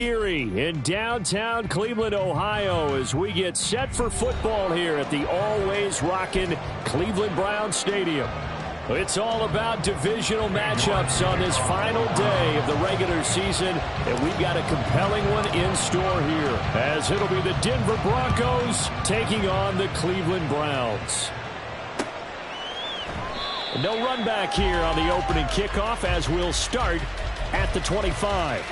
Erie in downtown Cleveland, Ohio, as we get set for football here at the always rockin' Cleveland Browns Stadium. It's all about divisional matchups on this final day of the regular season, and we've got a compelling one in store here, as it'll be the Denver Broncos taking on the Cleveland Browns. No run back here on the opening kickoff, as we'll start at the 25.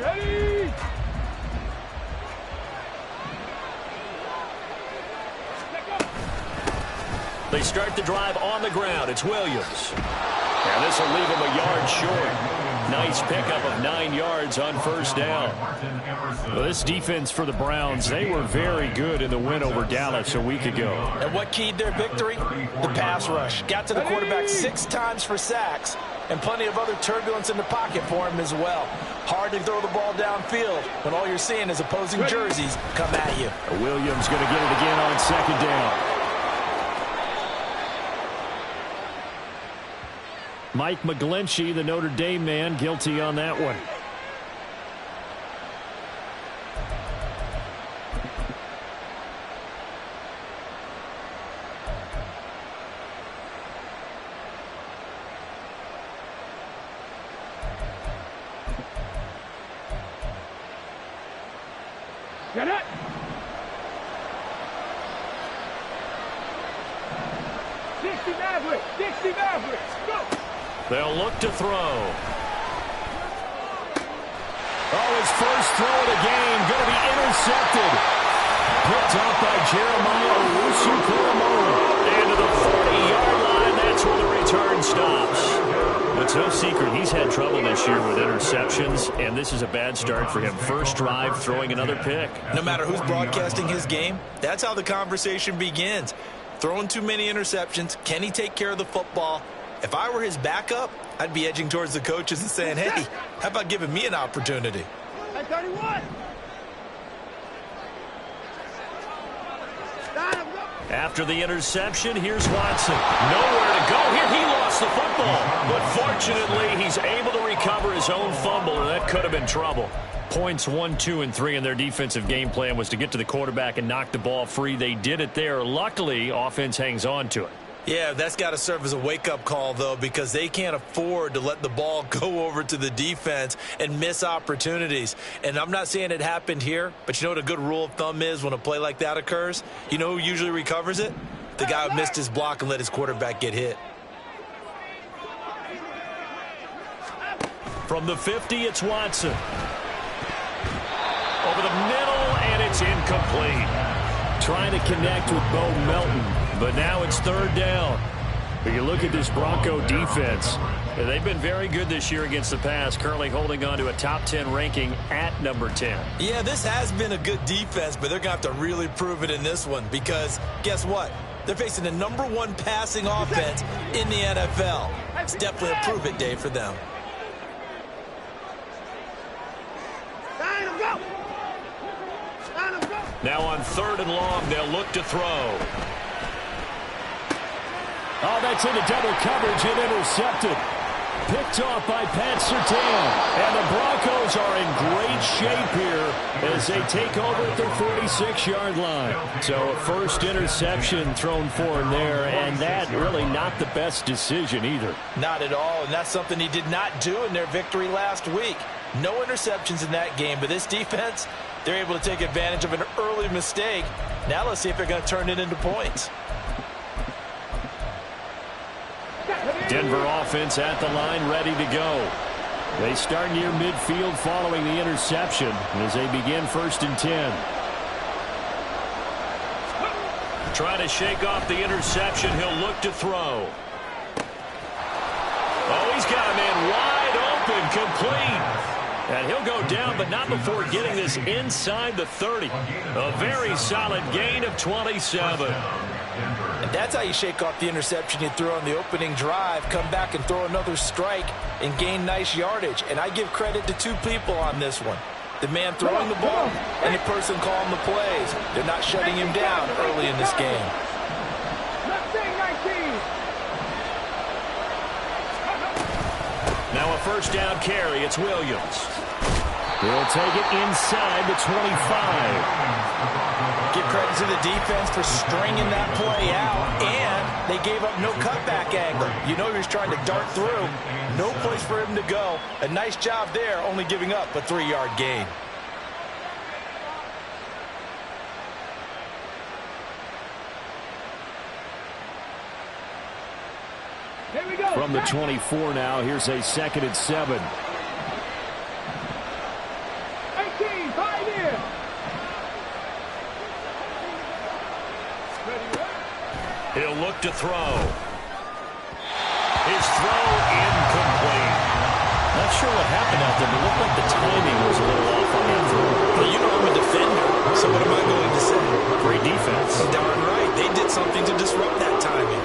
Ready! They start the drive on the ground. It's Williams. And this will leave him a yard short. Nice pickup of 9 yards on first down. Well, this defense for the Browns, they were very good in the win over Dallas a week ago. And what keyed their victory? The pass rush. Got to the quarterback 6 times for sacks, and plenty of other turbulence in the pocket for him as well. Hard to throw the ball downfield when all you're seeing is opposing jerseys come at you. Williams going to get it again on second down. Mike McGlinchey, the Notre Dame man, guilty on that one. Get it! Dixie Mavericks, go! They'll look to throw. Oh, his first throw of the game going to be intercepted. Picked up by Jeremiah Owusu-Koramoah. And to the 40-yard line, that's where the return stops. It's no secret he's had trouble this year with interceptions, and this is a bad start for him. First drive, throwing another pick. No matter who's broadcasting his game, that's how the conversation begins. Throwing too many interceptions. Can he take care of the football? If I were his backup, I'd be edging towards the coaches and saying, hey, how about giving me an opportunity? 31. After the interception, here's Watson. Nowhere to go here. He lost the football. But fortunately, he's able to recover his own fumble, or that could have been trouble. Points 1, 2, and 3 in their defensive game plan was to get to the quarterback and knock the ball free. They did it there. Luckily, offense hangs on to it. Yeah, that's got to serve as a wake-up call, though, because they can't afford to let the ball go over to the defense and miss opportunities. And I'm not saying it happened here, but you know what a good rule of thumb is when a play like that occurs? You know who usually recovers it? The guy who missed his block and let his quarterback get hit. From the 50, it's Watson. Over the middle, and it's incomplete. Trying to connect with Bo Melton, but now it's third down. But you look at this Bronco defense, they've been very good this year against the pass, currently holding on to a top 10 ranking at number 10. Yeah, this has been a good defense, but they're going to have to really prove it in this one because guess what? They're facing the #1 passing offense in the NFL. It's definitely a prove-it day for them. Now on 3rd and long, they'll look to throw. Oh, that's into double coverage and intercepted. Picked off by Pat Surtain. And the Broncos are in great shape here as they take over at their 46-yard line. So first interception thrown for him there, and that really not the best decision either. Not at all, and that's something he did not do in their victory last week. No interceptions in that game, but this defense, they're able to take advantage of an early mistake. Now let's see if they're going to turn it into points. Denver offense at the line, ready to go. They start near midfield following the interception as they begin 1st and 10. Trying to shake off the interception. He'll look to throw. Oh, he's got a man wide open, complete. And he'll go down, but not before getting this inside the 30. A very solid gain of 27. And that's how you shake off the interception you threw on the opening drive, come back and throw another strike and gain nice yardage. And I give credit to two people on this one. The man throwing the ball and the person calling the plays. They're not shutting him down early in this game. Now a first down carry. It's Williams. He'll take it inside the 25. Give credit to the defense for stringing that play out, and they gave up no cutback angle. You know he was trying to dart through. No place for him to go. A nice job there, only giving up a 3-yard gain. Here we go. From the 24 now, here's a 2nd and 7. 18, 5 here. He'll look to throw. His throw incomplete. Not sure what happened out there, but it looked like the timing was a little off on that throw. Well, you know I'm a defender, so what am I going to say? Great defense. Darn right. They did something to disrupt that timing.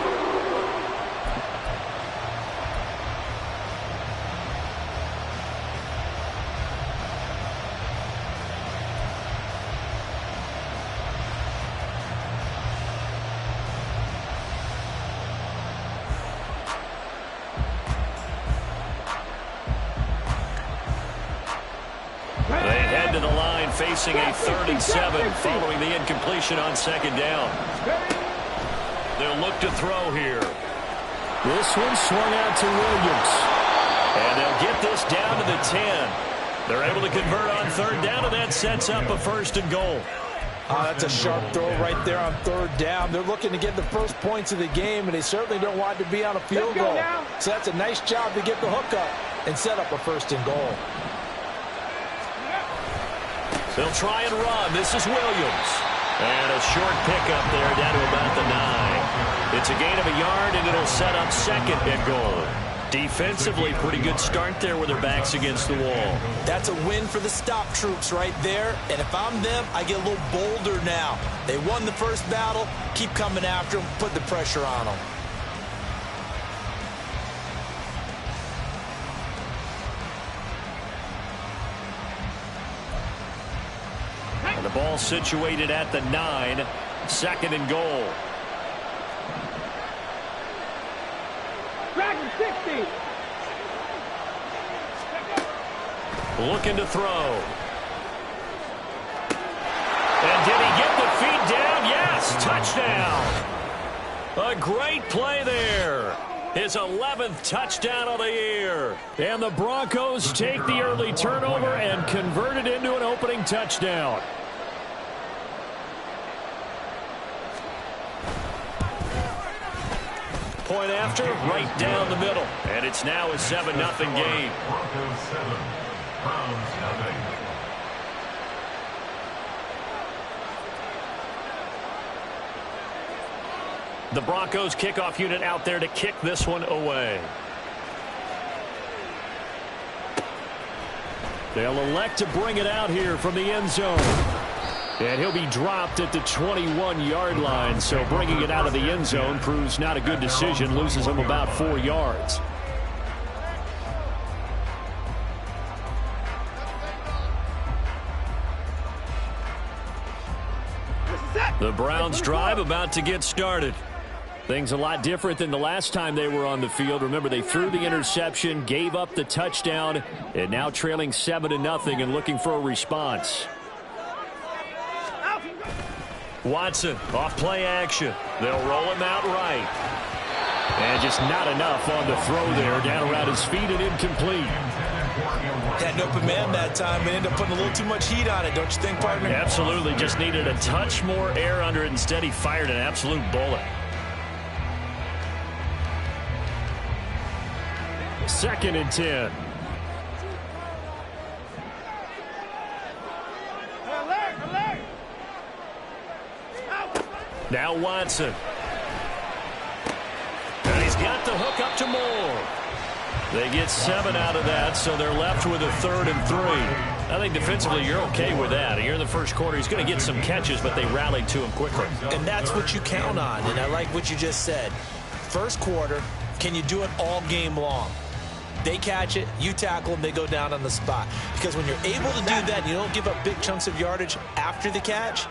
Facing a 3rd and 7 following the incompletion on 2nd down. They'll look to throw here. This one swung out to Williams. And they'll get this down to the 10. They're able to convert on 3rd down, and that sets up a 1st and goal. That's a sharp throw right there on 3rd down. They're looking to get the first points of the game, and they certainly don't want it to be on a field goal. So that's a nice job to get the hook up and set up a 1st and goal. They'll try and run. This is Williams. And a short pickup there down to about the 9. It's a gain of a yard, and it'll set up 2nd and goal. Defensively, pretty good start there with their backs against the wall. That's a win for the stop troops right there. And if I'm them, I get a little bolder now. They won the first battle. Keep coming after them. Put the pressure on them. And the ball situated at the 9. 2nd and goal. Dragon 60. Looking to throw. And did he get the feet down? Yes, touchdown. A great play there. His 11th touchdown of the year. And the Broncos take the early turnover and convert it into an opening touchdown. Point after, right down the middle. And it's now a 7-0 game. The Broncos kickoff unit out there to kick this one away. They'll elect to bring it out here from the end zone. And he'll be dropped at the 21-yard line, so bringing it out of the end zone proves not a good decision, loses him about 4 yards. The Browns drive about to get started. Things a lot different than the last time they were on the field. Remember, they threw the interception, gave up the touchdown, and now trailing 7-0 and looking for a response. Watson, off play action. They'll roll him out right. And just not enough on the throw there. Down around his feet and incomplete. Had an open man that time, but ended up putting a little too much heat on it, don't you think, partner? Absolutely. Just needed a touch more air under it. Instead, he fired an absolute bullet. 2nd and 10. Now Watson. And he's got the hook up to Moore. They get 7 out of that, so they're left with a 3rd and 3. I think defensively you're okay with that. You're in the first quarter. He's going to get some catches, but they rallied to him quickly. And that's what you count on, and I like what you just said. First quarter, can you do it all game long? They catch it, you tackle them, they go down on the spot. Because when you're able to do that and you don't give up big chunks of yardage after the catch,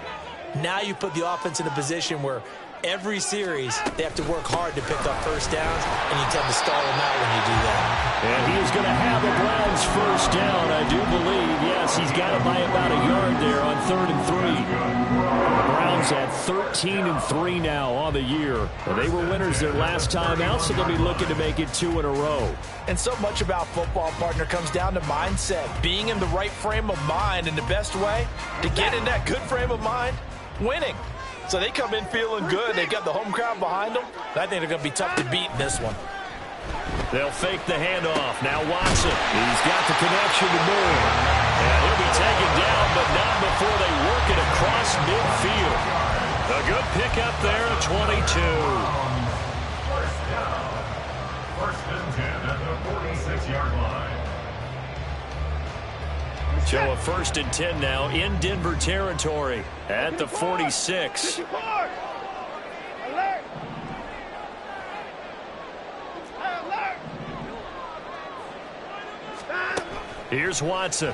now you put the offense in a position where every series they have to work hard to pick up first downs, and you tend to stall them out when you do that. And he is going to have the Browns first down, I do believe. Yes, he's got it by about a yard there on 3rd and 3. The Browns at 13-3 now on the year. And they were winners their last time out, so they'll be looking to make it 2 in a row. And so much about football, partner, comes down to mindset. Being in the right frame of mind, and the best way to get in that good frame of mind, winning. So they come in feeling good. They've got the home crowd behind them. I think they're going to be tough to beat in this one. They'll fake the handoff. Now Watson. He's got the connection to Moore. And he'll be taken down, but not before they work it across midfield. A good pickup there at 22. First and 10 at the 46-yard line. So a 1st and 10 now in Denver territory at the 46. Here's Watson.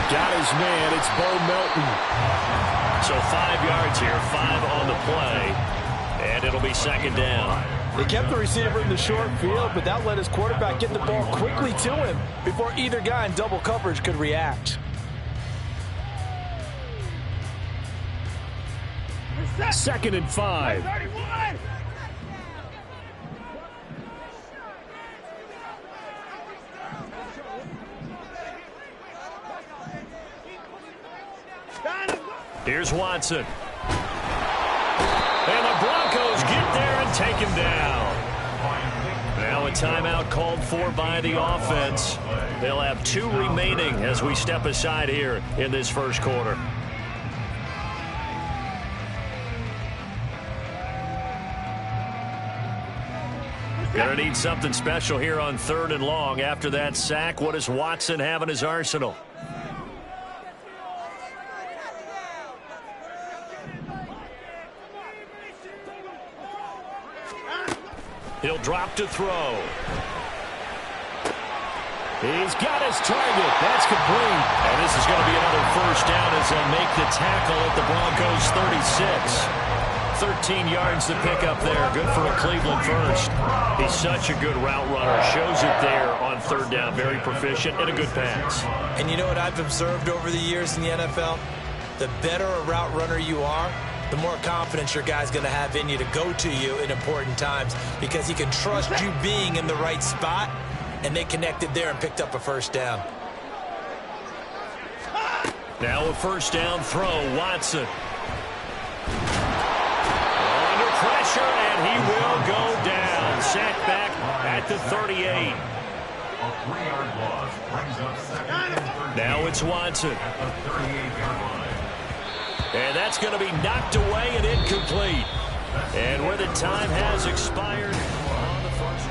Got his man. It's Bo Melton. So 5 yards here, 5 on the play. And it'll be 2nd down. They kept the receiver in the short field, but that let his quarterback get the ball quickly to him before either guy in double coverage could react. 2nd and 5. Here's Watson. And the Broncos get there and take him down. Now a timeout called for by the offense. They'll have 2 remaining as we step aside here in this first quarter. Gonna need something special here on 3rd and long. After that sack, what does Watson have in his arsenal? He'll drop to throw. He's got his target. That's complete. And this is going to be another first down as they'll make the tackle at the Broncos 36. 13 yards to pick up there. Good for a Cleveland first. He's such a good route runner. Shows it there on 3rd down. Very proficient and a good pass. And you know what I've observed over the years in the NFL? The better a route runner you are, the more confidence your guy's going to have in you to go to you in important times, because he can trust you being in the right spot, and they connected there and picked up a first down. Now a first down throw, Watson. Under pressure, and he will go down. Sacked back at the 38. A 3-yard loss brings up 2nd and 13. Now it's Watson. At the 38-yard line. And that's going to be knocked away and incomplete. And where the time has expired on the first.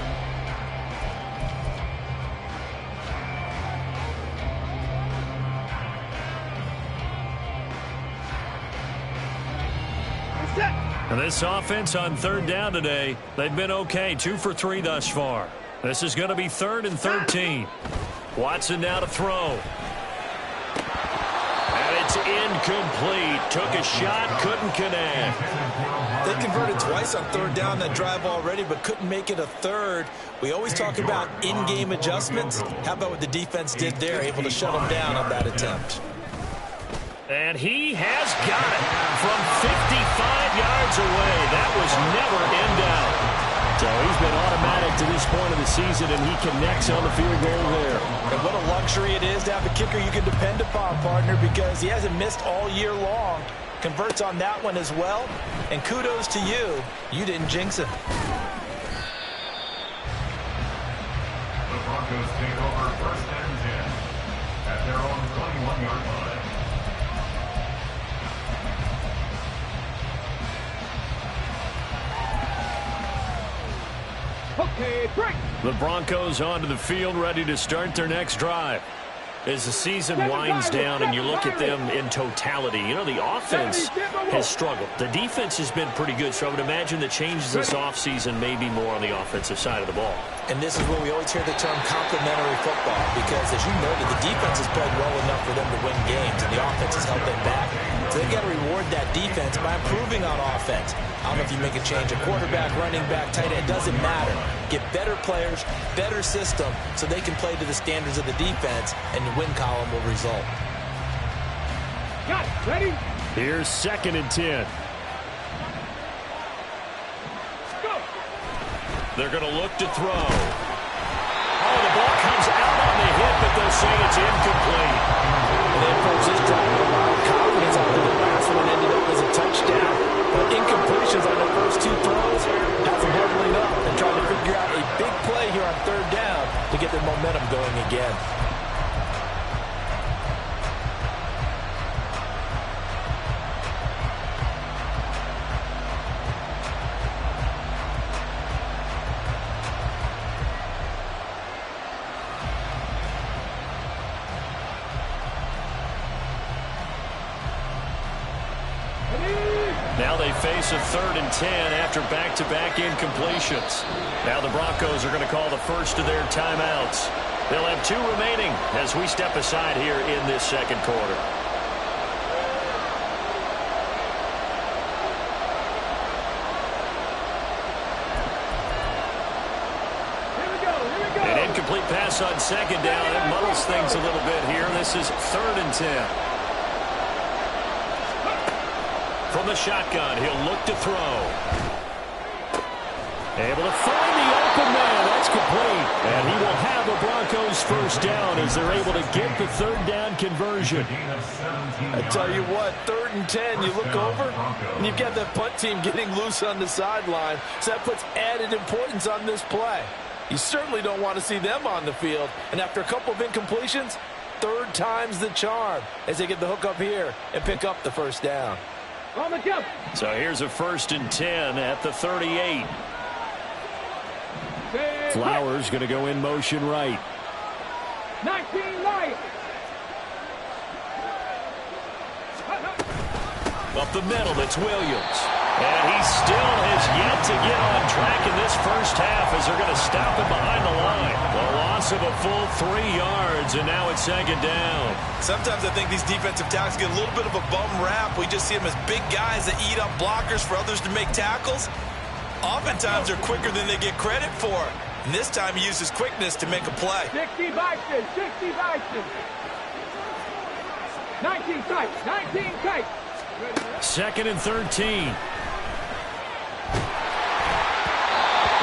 And this offense on 3rd down today, they've been okay. 2 for 3 thus far. This is going to be 3rd and 13. Watson now to throw. It's incomplete. Took a shot, couldn't connect. They converted twice on 3rd down that drive already, but couldn't make it a 3rd. We always talk about in-game adjustments. How about what the defense did there, able to shut them down on that attempt? And he has got it from 55 yards away. That was never in doubt. So he's been automatic to this point of the season, and he connects on the field goal there. And what a luxury it is to have a kicker you can depend upon, partner, because he hasn't missed all year long. Converts on that one as well. And kudos to you. You didn't jinx him. The Broncos take over 1st and 10 at their own 21-yard line. Okay, break. The Broncos onto the field, ready to start their next drive. As the season winds down and you look at them in totality, you know, the offense has struggled. The defense has been pretty good, so I would imagine the changes this offseason may be more on the offensive side of the ball. And this is where we always hear the term complementary football, because as you noted, the defense has played well enough for them to win games, and the offense has held them back. So they've got to reward that defense by improving on offense. I don't know if you make a change, a quarterback, running back, tight end, it doesn't matter. Get better players, better system, so they can play to the standards of the defense, and the win column will result. Got it. Ready? Here's 2nd and 10. Go. They're going to look to throw. Oh, the ball comes out on the hit, but they'll say it's incomplete. And they approach this drive with a lot of confidence after the last one ended up as a touchdown. But incompletions on their first 2 throws has them huddling up and trying to figure out a big play here on 3rd down to get their momentum going again. Now they face a 3rd and 10 after back-to-back incompletions. Now the Broncos are going to call the first of their timeouts. They'll have 2 remaining as we step aside here in this 2nd quarter. Here we go. Here we go. An incomplete pass on 2nd down. It muddles things a little bit here. This is 3rd and 10. From the shotgun, he'll look to throw. Able to find the open man. That's complete. And he will have a Broncos first down as they're able to get the 3rd down conversion. I tell you what, 3rd and 10, you look over, and you've got that punt team getting loose on the sideline. So that puts added importance on this play. You certainly don't want to see them on the field. And after a couple of incompletions, 3rd time's the charm as they get the hook up here and pick up the first down. On the jump. So here's a 1st and 10 at the 38. Flowers going to go in motion right. 19 right. Up the middle, it's Williams. And he still has yet to get on track in this first half as they're going to stop him behind the line. A loss of a full 3 yards, and now it's 2nd down. Sometimes I think these defensive tackles get a little bit of a bum rap. We just see them as big guys that eat up blockers for others to make tackles. Oftentimes they're quicker than they get credit for. And this time he uses quickness to make a play. 60 Bison. 60 Bison. 19 tight. 19 tight. 2nd and 13.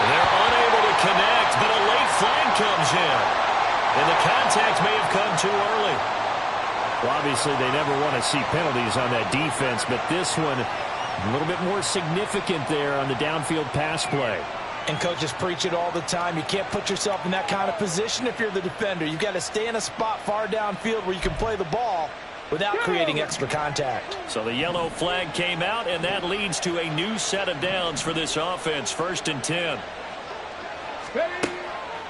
They're unable to connect, but a late flag comes in. And the contact may have come too early. Well, obviously, they never want to see penalties on that defense, but this one a little bit more significant there on the downfield pass play. And coaches preach it all the time. You can't put yourself in that kind of position if you're the defender. You've got to stay in a spot far downfield where you can play the ball without creating extra contact. So the yellow flag came out, and that leads to a new set of downs for this offense. 1st and 10.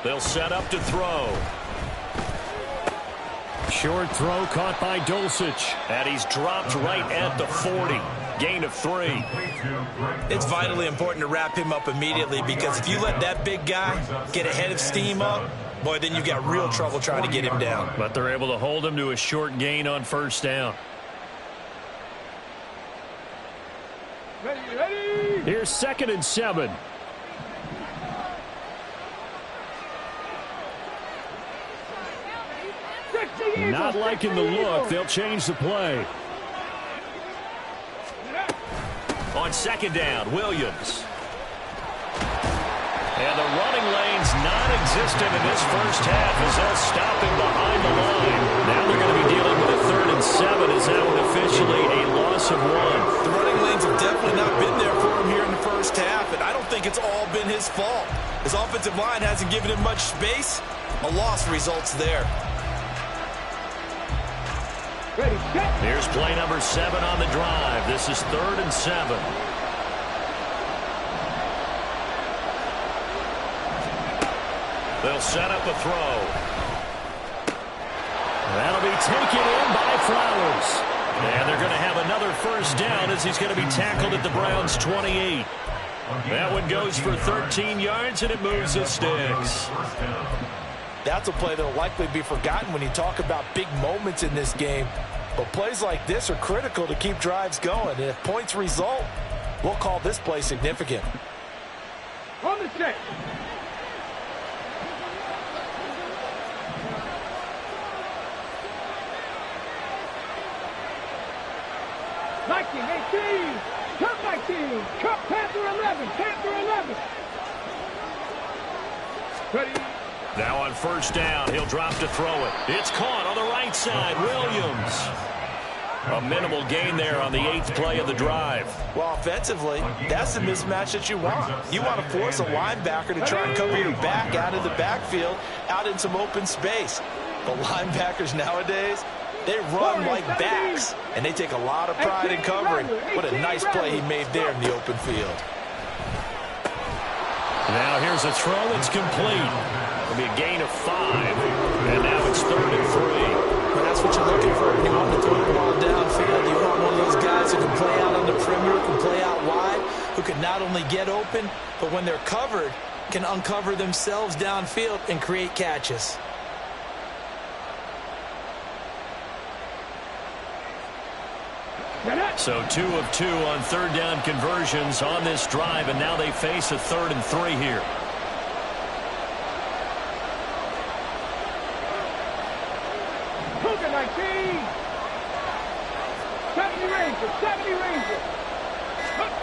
They'll set up to throw. Short throw caught by Dulcich. And he's dropped right at the 40. Gain of 3. It's vitally important to wrap him up immediately, because if you let that big guy get a head of steam up, boy, then you've got real trouble trying to get him down. But they're able to hold him to a short gain on 1st down. Ready. Here's 2nd and 7. Not liking the look. They'll change the play. On 2nd down, Williams. And the running lane's non-existent in this first half as they'll stop him behind the line. Now they're going to be dealing with a 3rd and 7 as that one officially a loss of 1. The running lanes have definitely not been there for him here in the first half, and I don't think it's all been his fault. His offensive line hasn't given him much space. A loss results there. Ready, set. Here's play number 7 on the drive. This is 3rd and 7. They'll set up a throw. That'll be taken in by Flowers. And they're going to have another first down as he's going to be tackled at the Browns' 28. That one goes for 13 yards, and it moves the sticks. That's a play that will likely be forgotten when you talk about big moments in this game. But plays like this are critical to keep drives going. And if points result, we'll call this play significant. On the set. Cup 19, Cup Panther 11, Panther 11. Ready. Now on first down, he'll drop to throw it. It's caught on the right side. Williams. A minimal gain there on the 8th play of the drive. Well, offensively, that's the mismatch that you want. You want to force a linebacker to try and cover your back out of the backfield, out in some open space. The linebackers nowadays, they run like backs, and they take a lot of pride in covering. What a nice play he made there in the open field. Now here's a throw. It's complete. It'll be a gain of 5, and now it's 3rd and 3. Well, that's what you're looking for when you want to throw the ball downfield. You want one of those guys who can play out on the perimeter, can play out wide, who can not only get open, but when they're covered, can uncover themselves downfield and create catches. So 2 of 2 on 3rd down conversions on this drive, and now they face a 3rd and 3 here. Cougar 19. 70 Rangers, 70 Rangers.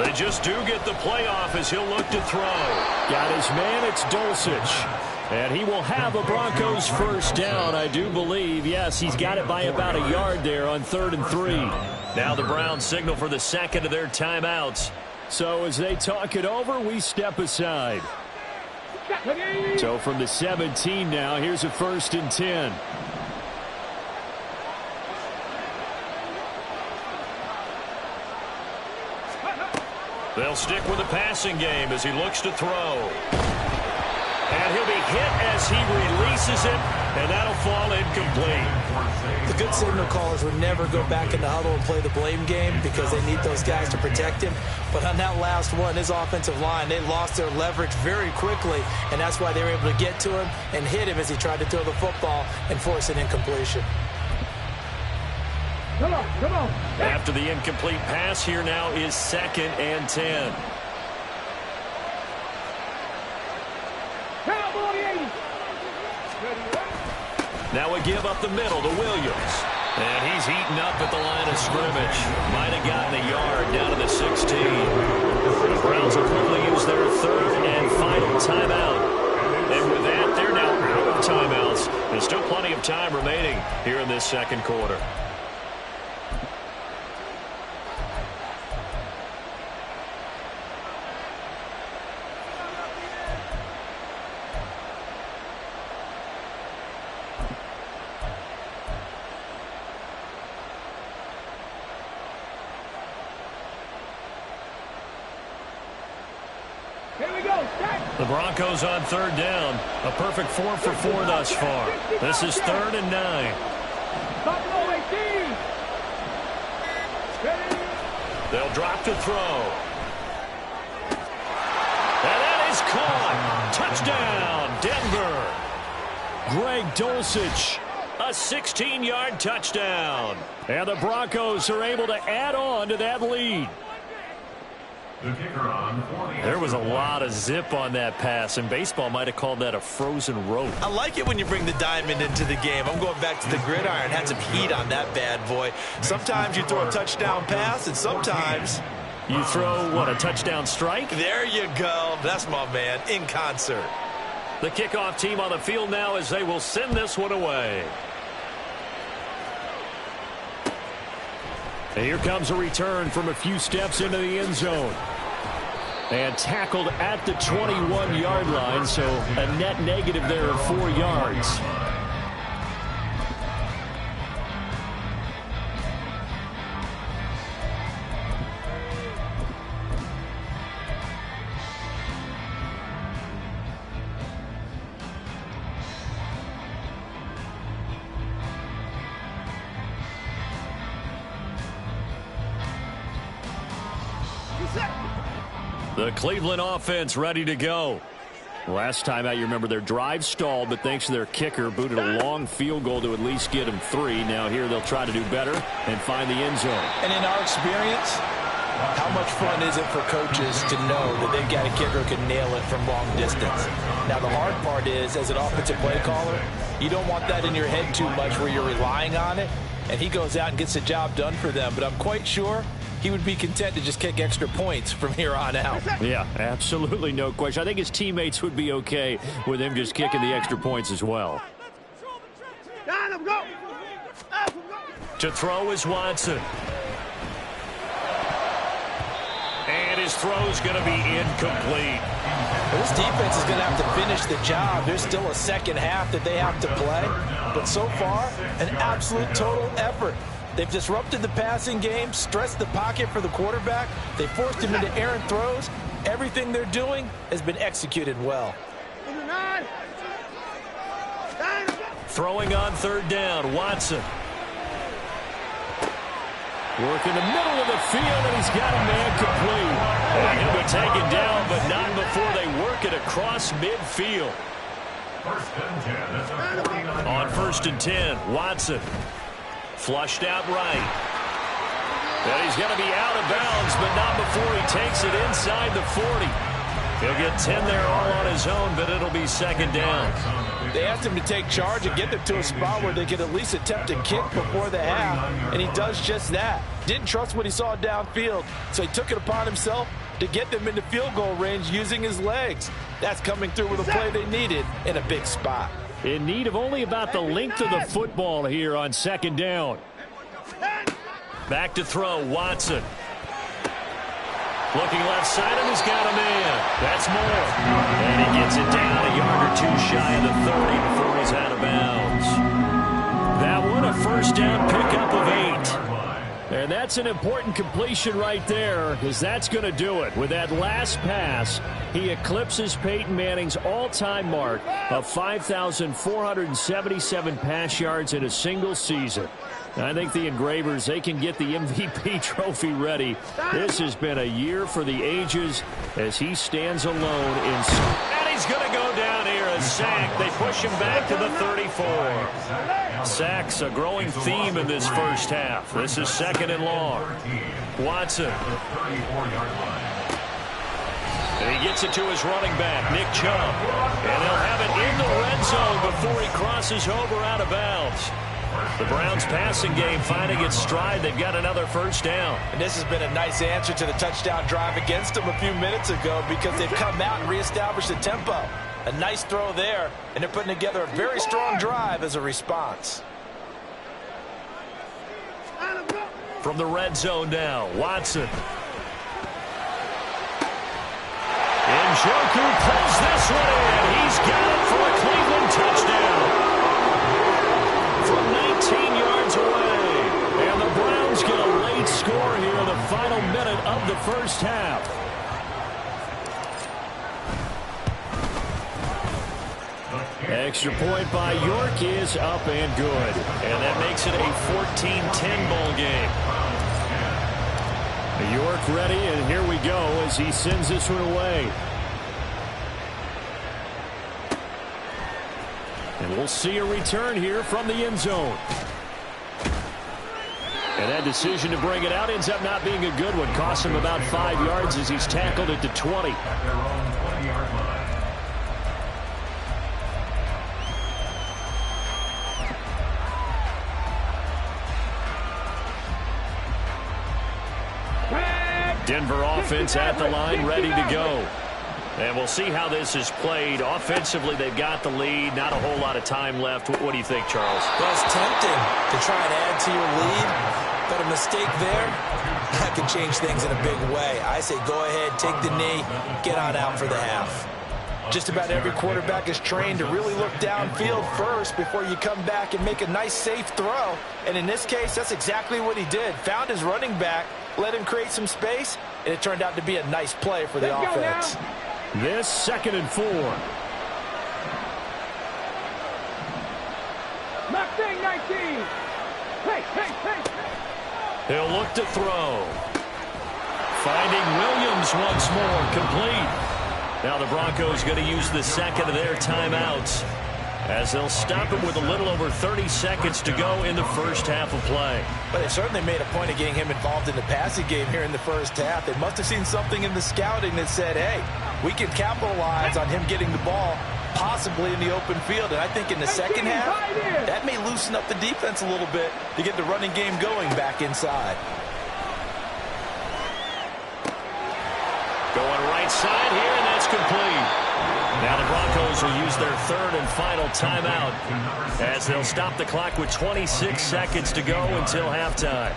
They just do get the playoff as he'll look to throw. Got his man, it's Dulcich. And he will have a Broncos first down, I do believe. Yes, he's got it by about a yard there on 3rd and 3. Now the Browns signal for the second of their timeouts. So as they talk it over, we step aside. So from the 17 now, here's a 1st and 10. They'll stick with the passing game as he looks to throw. And he'll be hit as he releases it, and that'll fall incomplete. The good signal callers would never go back in the huddle and play the blame game because they need those guys to protect him. But on that last one, his offensive line, they lost their leverage very quickly, and that's why they were able to get to him and hit him as he tried to throw the football and force an incompletion. Come on, come on. After the incomplete pass, here now is 2nd and 10. Now we give up the middle to Williams. And he's eaten up at the line of scrimmage. Might have gotten a yard down to the 16. The Browns will quickly use their 3rd and final timeout. And with that, they're now out of timeouts. There's still plenty of time remaining here in this second quarter. The Broncos on 3rd down. A perfect 4 for 4 thus far. This is 3rd and 9. They'll drop to throw. And that is caught. Touchdown, Denver. Greg Dulcich, a 16-yard touchdown. And the Broncos are able to add on to that lead. There was a lot of zip on that pass, and baseball might have called that a frozen rope. I like it when you bring the diamond into the game. I'm going back to the gridiron. Had some heat on that bad boy. Sometimes you throw a touchdown pass, and sometimes you throw, what, a touchdown strike? There you go. That's my man, in concert. The kickoff team on the field now as they will send this one away. And here comes a return from a few steps into the end zone. And tackled at the 21-yard line, so a net negative there of 4 yards. The Cleveland offense ready to go. Last time out, you remember their drive stalled, but thanks to their kicker, booted a long field goal to at least get them 3. Now here they'll try to do better and find the end zone. And in our experience, how much fun is it for coaches to know that they've got a kicker who can nail it from long distance? Now, the hard part is, as an offensive play caller, you don't want that in your head too much where you're relying on it, and he goes out and gets the job done for them. But I'm quite sure he would be content to just kick extra points from here on out. Yeah, absolutely no question. I think his teammates would be okay with him just kicking the extra points as well. To throw is Watson. And his throw's going to be incomplete. This defense is going to have to finish the job. There's still a second half that they have to play. But so far, an absolute total effort. They've disrupted the passing game, stressed the pocket for the quarterback. They forced him into errant throws. Everything they're doing has been executed well. Throwing on third down, Watson. Work in the middle of the field, and he's got a man complete. And he'll be taken down, but not before they work it across midfield. On 1st and 10, Watson. Flushed out right. And he's going to be out of bounds, but not before he takes it inside the 40. He'll get 10 there all on his own, but it'll be second down. They asked him to take charge and get them to a spot where they could at least attempt a kick before the half, and he does just that. Didn't trust what he saw downfield, so he took it upon himself to get them into field goal range using his legs. That's coming through with a play they needed in a big spot. In need of only about the length of the football here on second down. Back to throw, Watson. Looking left side, and he's got a man. That's more. And he gets it down a yard or two shy of the 30 before he's out of bounds. That one, a first down pickup of 8. And that's an important completion right there, because that's going to do it. With that last pass, he eclipses Peyton Manning's all-time mark of 5,477 pass yards in a single season. I think the Engravers, they can get the MVP trophy ready. This has been a year for the ages as he stands alone in... And he's going to go down here, a sack. They push him back to the 34. Sacks, a growing theme in this first half. This is second and long. Watson. And he gets it to his running back, Nick Chubb. And they'll have it in the red zone before he crosses over out of bounds. The Browns' passing game finding its stride. They've got another first down. And this has been a nice answer to the touchdown drive against them a few minutes ago, because they've come out and reestablished the tempo. A nice throw there, and they're putting together a very strong drive as a response. From the red zone now, Watson. Njoku pulls this one in. He's got it for a Cleveland touchdown. From 19 yards away. And the Browns get a late score here in the final minute of the first half. Extra point by York is up and good. And that makes it a 14-10 ball game. York ready, and here we go as he sends this one away. And we'll see a return here from the end zone. And that decision to bring it out ends up not being a good one. Costs him about 5 yards as he's tackled it to 20. Denver offense at the line, ready to go. And we'll see how this is played. Offensively, they've got the lead. Not a whole lot of time left. What do you think, Charles? Well, it's tempting to try and add to your lead, but a mistake there, that can change things in a big way. I say go ahead, take the knee, get on out for the half. Just about every quarterback is trained to really look downfield first before you come back and make a nice, safe throw. And in this case, that's exactly what he did. Found his running back, let him create some space, and it turned out to be a nice play for the offense. This 2nd and 4. Mustang 19. Hey. He'll look to throw. Finding Williams once more, complete. Now the Broncos going to use the second of their timeouts as they'll stop him with a little over 30 seconds to go in the first half of play. But they certainly made a point of getting him involved in the passing game here in the first half. They must have seen something in the scouting that said, hey, we can capitalize on him getting the ball possibly in the open field. And I think in the second half, that may loosen up the defense a little bit to get the running game going back inside. Going right side here, and that's complete. Now the Broncos will use their third and final timeout as they'll stop the clock with 26 seconds to go until halftime.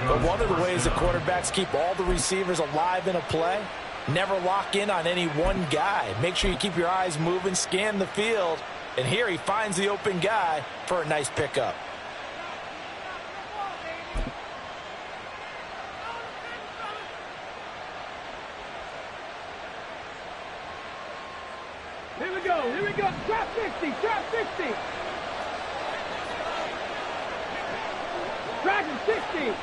But one of the ways the quarterbacks keep all the receivers alive in a play, never lock in on any one guy. Make sure you keep your eyes moving, scan the field, and here he finds the open guy for a nice pickup. Here we go, here we go. Trap 50, trap 50. Dragon 60.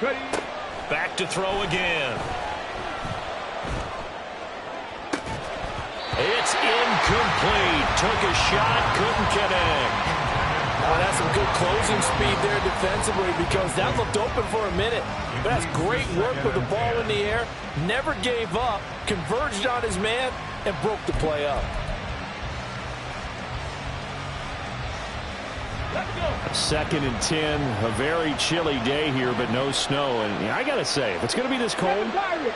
Ready. Back to throw again. It's incomplete. Took a shot, couldn't connect. Oh, that's some good closing speed there defensively because that looked open for a minute. But that's great work with the ball in the air. Never gave up, converged on his man, and broke the play up. Second and 10, a very chilly day here, but no snow. And I got to say, if it's going to be this cold,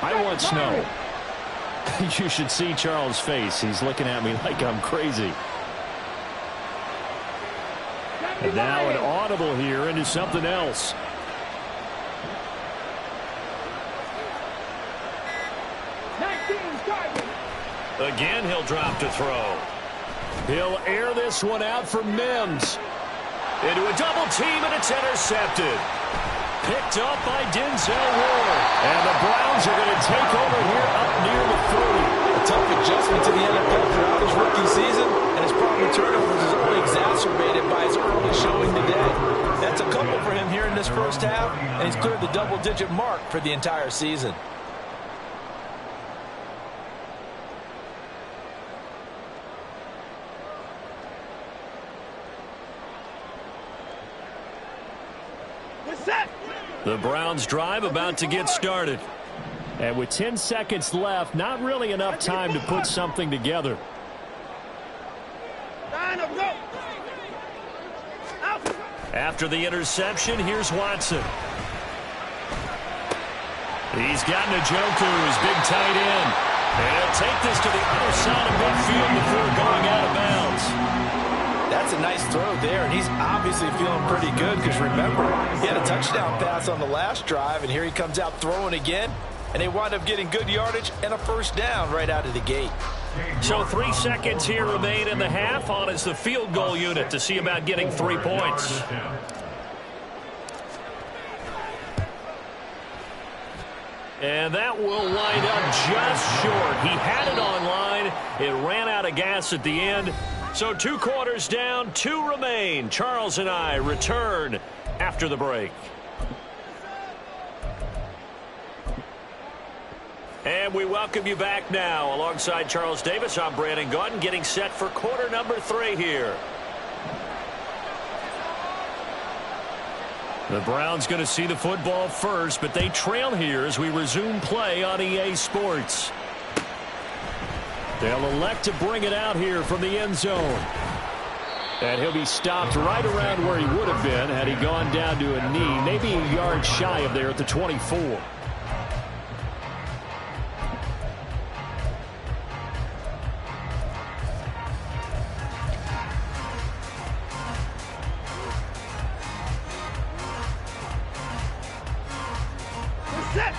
I want snow. You should see Charles' face. He's looking at me like I'm crazy. And now an audible here into something else. Again, he'll drop to throw. He'll air this one out for Mims. Into a double team, and it's intercepted. Picked up by Denzel Ward. And the Browns are going to take over here up near the 30. A tough adjustment to the NFL throughout his rookie season, and his problem with turnovers is only exacerbated by his early showing today. That's a couple for him here in this first half, and he's cleared the double-digit mark for the entire season. The Browns drive about to get started. And with 10 seconds left, not really enough time to put something together. After the interception, here's Watson. He's got Njoku, his big tight end. And he'll take this to the other side of midfield before going out of bounds. That's a nice throw there, and he's obviously feeling pretty good because, remember, he had a touchdown pass on the last drive, and here he comes out throwing again, and they wind up getting good yardage and a first down right out of the gate. So 3 seconds here remain in the half. On is the field goal unit to see about getting 3 points. And that will wind up just short. He had it on line. It ran out of gas at the end. So 2 quarters down, 2 remain. Charles and I return after the break. And we welcome you back now. Alongside Charles Davis, I'm Brandon Gaudin, getting set for quarter number 3 here. The Browns going to see the football first, but they trail here as we resume play on EA Sports. They'll elect to bring it out here from the end zone. And he'll be stopped right around where he would have been had he gone down to a knee, maybe a yard shy of there at the 24.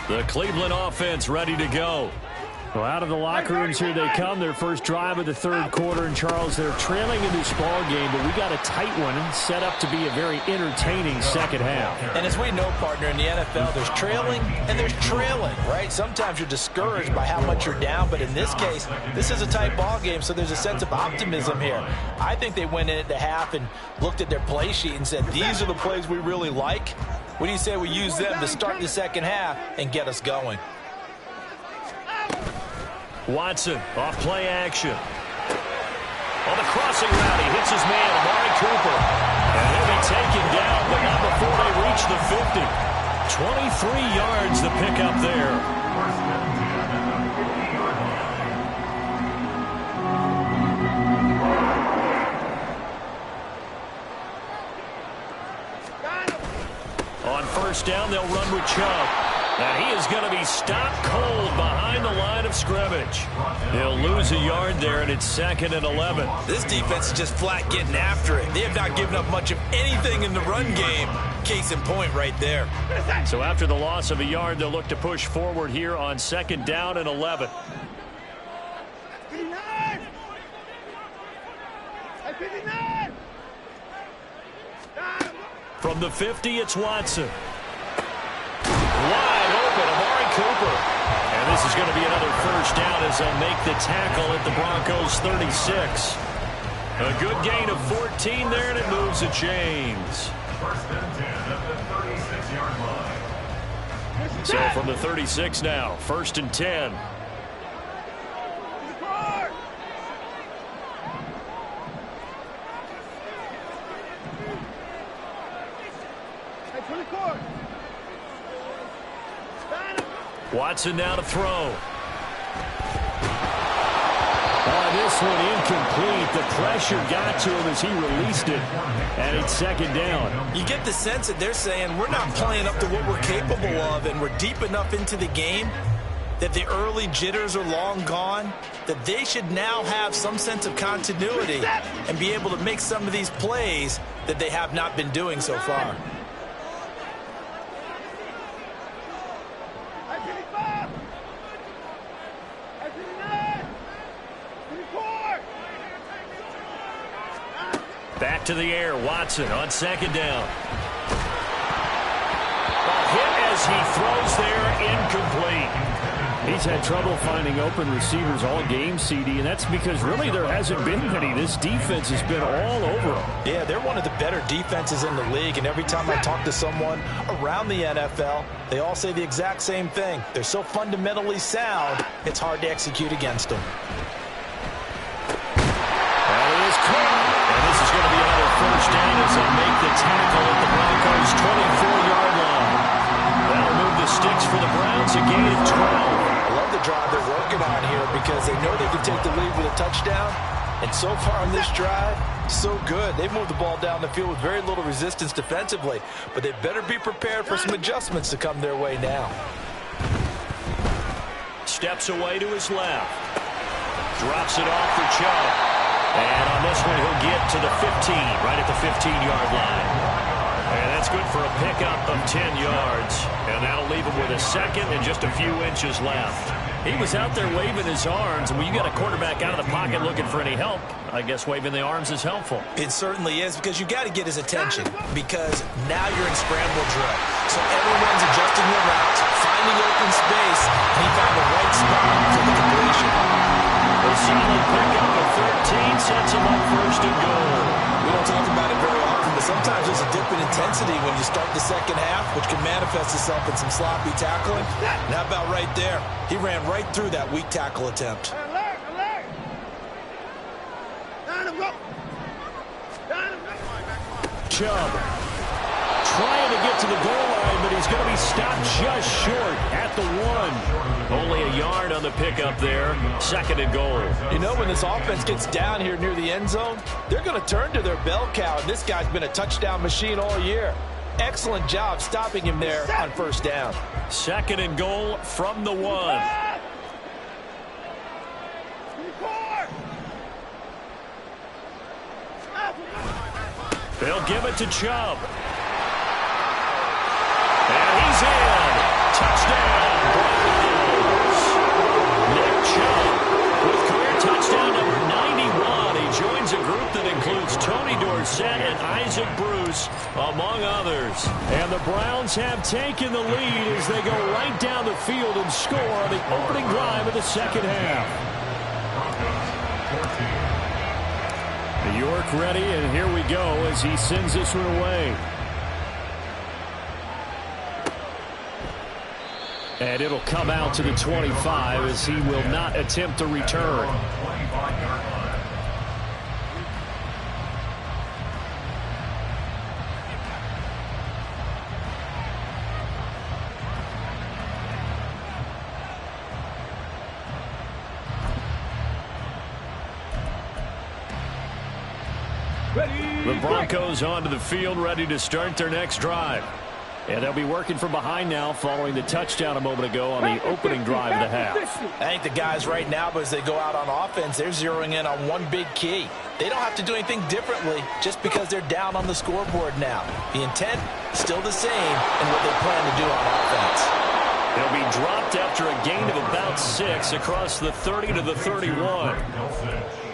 The Cleveland offense ready to go. Well, out of the locker rooms here they come. Their first drive of the third quarter. And, Charles, they're trailing in this ball game, but we got a tight one set up to be a very entertaining second half. And as we know, partner, in the NFL, there's trailing and there's trailing, right? Sometimes you're discouraged by how much you're down, but in this case, this is a tight ball game, so there's a sense of optimism here. I think they went in at the half and looked at their play sheet and said, these are the plays we really like. What do you say we use them to start the second half and get us going? Watson off play action. On the crossing route, he hits his man, Amari Cooper. And he'll be taken down, but not before they reach the 50. 23 yards the pickup there. On first down, they'll run with Chubb. And he is going to be stopped cold behind the line of scrimmage. He'll lose a yard there, and it's 2nd and 11. This defense is just flat getting after it. They have not given up much of anything in the run game. Case in point right there. So after the loss of a yard, they'll look to push forward here on 2nd down and 11. From the 50, it's Watson. Wide open, Amari Cooper. And this is going to be another first down as they'll make the tackle at the Broncos' 36. A good gain of 14 there, and it moves the chains. First and 10 at the 36-yard line. So from the 36 now, 1st and 10. Watson now to throw. On this one, incomplete. The pressure got to him as he released it. And it's 2nd down. You get the sense that they're saying we're not playing up to what we're capable of, and we're deep enough into the game that the early jitters are long gone, that they should now have some sense of continuity and be able to make some of these plays that they have not been doing so far. Back to the air, Watson on 2nd down. A hit as he throws there, incomplete. He's had trouble finding open receivers all game, CD, and that's because really there hasn't been many. This defense has been all over them. Yeah, they're one of the better defenses in the league, and every time I talk to someone around the NFL, they all say the exact same thing. They're so fundamentally sound, it's hard to execute against them. That is caught. And this is going to be another first down as they'll make the tackle at the Broncos' 24-yard line. That'll move the sticks for the Browns, a gain of 12. I love the drive they're working on here because they know they can take the lead with a touchdown. And so far on this drive, so good. They've moved the ball down the field with very little resistance defensively. But they better be prepared for some adjustments to come their way now. Steps away to his left. Drops it off for Chubb. And on this one, he'll get to the 15, right at the 15-yard line. And that's good for a pickup of 10 yards. And that'll leave him with a 2nd and just a few inches left. He was out there waving his arms, and when you got a quarterback out of the pocket looking for any help, I guess waving the arms is helpful. It certainly is, because you got to get his attention, because now you're in scramble drill. So everyone's adjusting their routes, finding open space, and he found the right spot for the completion. A solid pickup of 13 sets him up 1st and goal. We don't talk about it very often, but sometimes there's a dip in intensity when you start the second half, which can manifest itself in some sloppy tackling. And how about right there? He ran right through that weak tackle attempt. Chubb trying to get to the goal line, but he's going to be stopped just short at the 1. Only a yard on the pickup there. 2nd and goal. You know, when this offense gets down here near the end zone, they're going to turn to their bell cow, and this guy's been a touchdown machine all year. Excellent job stopping him there on 1st down. 2nd and goal from the 1. They'll give it to Chubb. And he's in. Touchdown, Browns. Nick Chubb with career touchdown number 91. He joins a group that includes Tony Dorsett and Isaac Bruce, among others. And the Browns have taken the lead as they go right down the field and score on the opening drive of the second half. York ready, and here we go as he sends this one away. And it'll come out to the 25 as he will not attempt to return. The Broncos onto the field, ready to start their next drive. And they'll be working from behind now following the touchdown a moment ago on the opening drive of the half. I think the guys right now, as they go out on offense, they're zeroing in on one big key. They don't have to do anything differently just because they're down on the scoreboard now. The intent, still the same in what they plan to do on offense. They'll be dropped after a gain of about 6 across the 30 to the 31.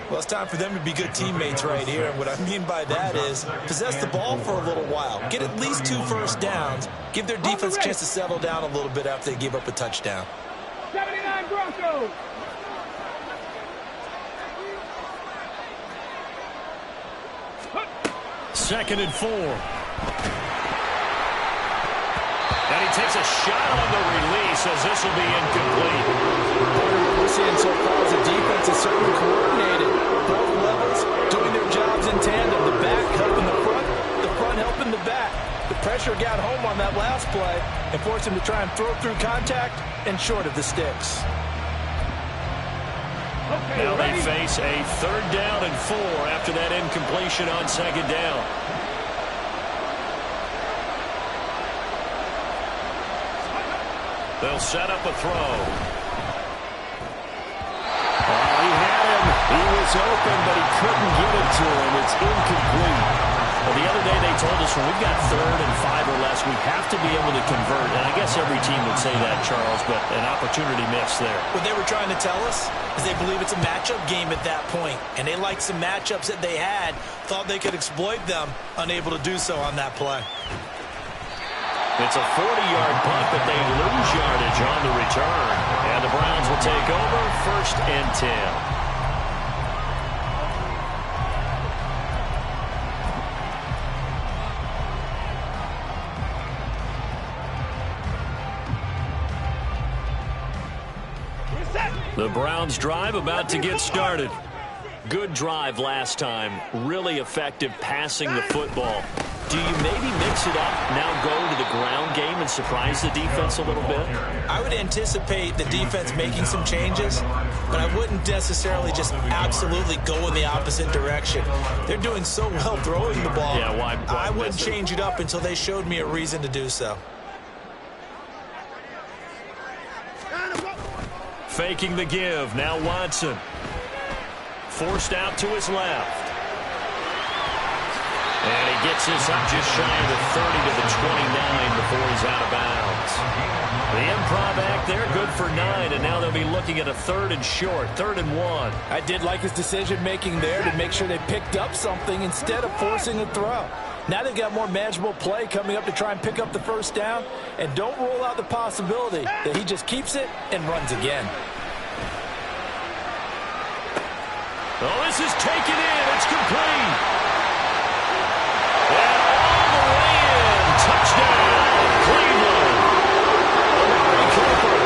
Well, it's time for them to be good teammates right here. And what I mean by that is possess the ball for a little while. Get at least 2 first downs. Give their defense a chance to settle down a little bit after they give up a touchdown. 79 Broncos. Second and 4. And he takes a shot on the release as this will be incomplete. What we're seeing so far is the defense is certainly coordinated. Both levels doing their jobs in tandem. The back helping the front helping the back. The pressure got home on that last play and forced him to try and throw through contact and short of the sticks. Now they face a 3rd down and 4 after that incompletion on 2nd down. They'll set up a throw. He had him. He was open, but he couldn't get it to him. It's incomplete. Well, the other day they told us when we've got 3rd and 5 or less, we have to be able to convert. And I guess every team would say that, Charles, but an opportunity missed there. What they were trying to tell us is they believe it's a matchup game at that point. And they liked some matchups that they had, thought they could exploit them, unable to do so on that play. It's a 40-yard punt, but they lose yardage on the return. And the Browns will take over 1st and 10. The Browns drive about to get started. Good drive last time. Really effective passing the football. Do you maybe mix it up, now go to the ground game and surprise the defense a little bit? I would anticipate the defense making some changes, but I wouldn't necessarily just absolutely go in the opposite direction. They're doing so well throwing the ball. Yeah, why I wouldn't change it up until they showed me a reason to do so. Faking the give. Now Watson. Forced out to his left. And he gets this up just shy of the 30 to the 29 before he's out of bounds. The improv act there, good for 9, and now they'll be looking at a 3rd and short, 3rd and 1. I did like his decision-making there to make sure they picked up something instead of forcing a throw. Now they've got more manageable play coming up to try and pick up the 1st down, and don't rule out the possibility that he just keeps it and runs again. Oh, this is taken in. It's complete. And all the way in. Touchdown, Cleveland. Amari Cooper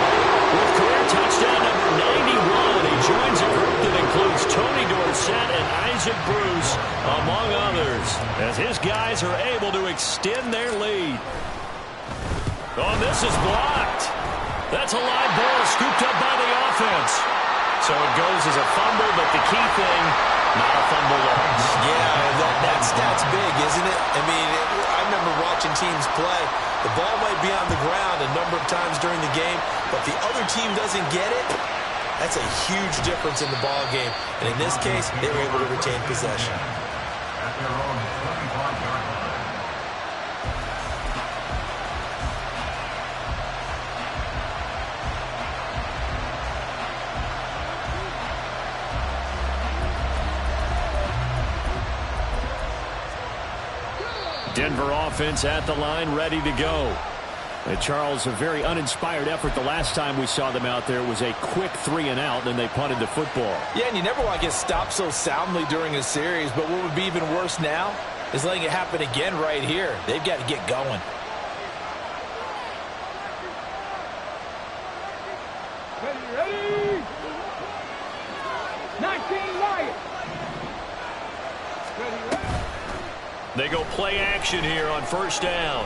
with career touchdown number 91. He joins a group that includes Tony Dorsett and Isaac Bruce, among others, as his guys are able to extend their lead. Oh, this is blocked. That's a live ball scooped up by the offense. So it goes as a fumble, but the key thing, not a fumble loss. Yeah, that stat's big, isn't it? I mean, I remember watching teams play. The ball might be on the ground a number of times during the game, but the other team doesn't get it. That's a huge difference in the ball game. And in this case, they were able to retain possession. At their own 25-yard line. Denver offense at the line, ready to go. Charles, a very uninspired effort the last time we saw them out there. It was a quick 3 and out, and they punted the football. Yeah, and you never want to get stopped so soundly during a series, but what would be even worse now is letting it happen again right here. They've got to get going. 19 Lions. They go play action here on first down.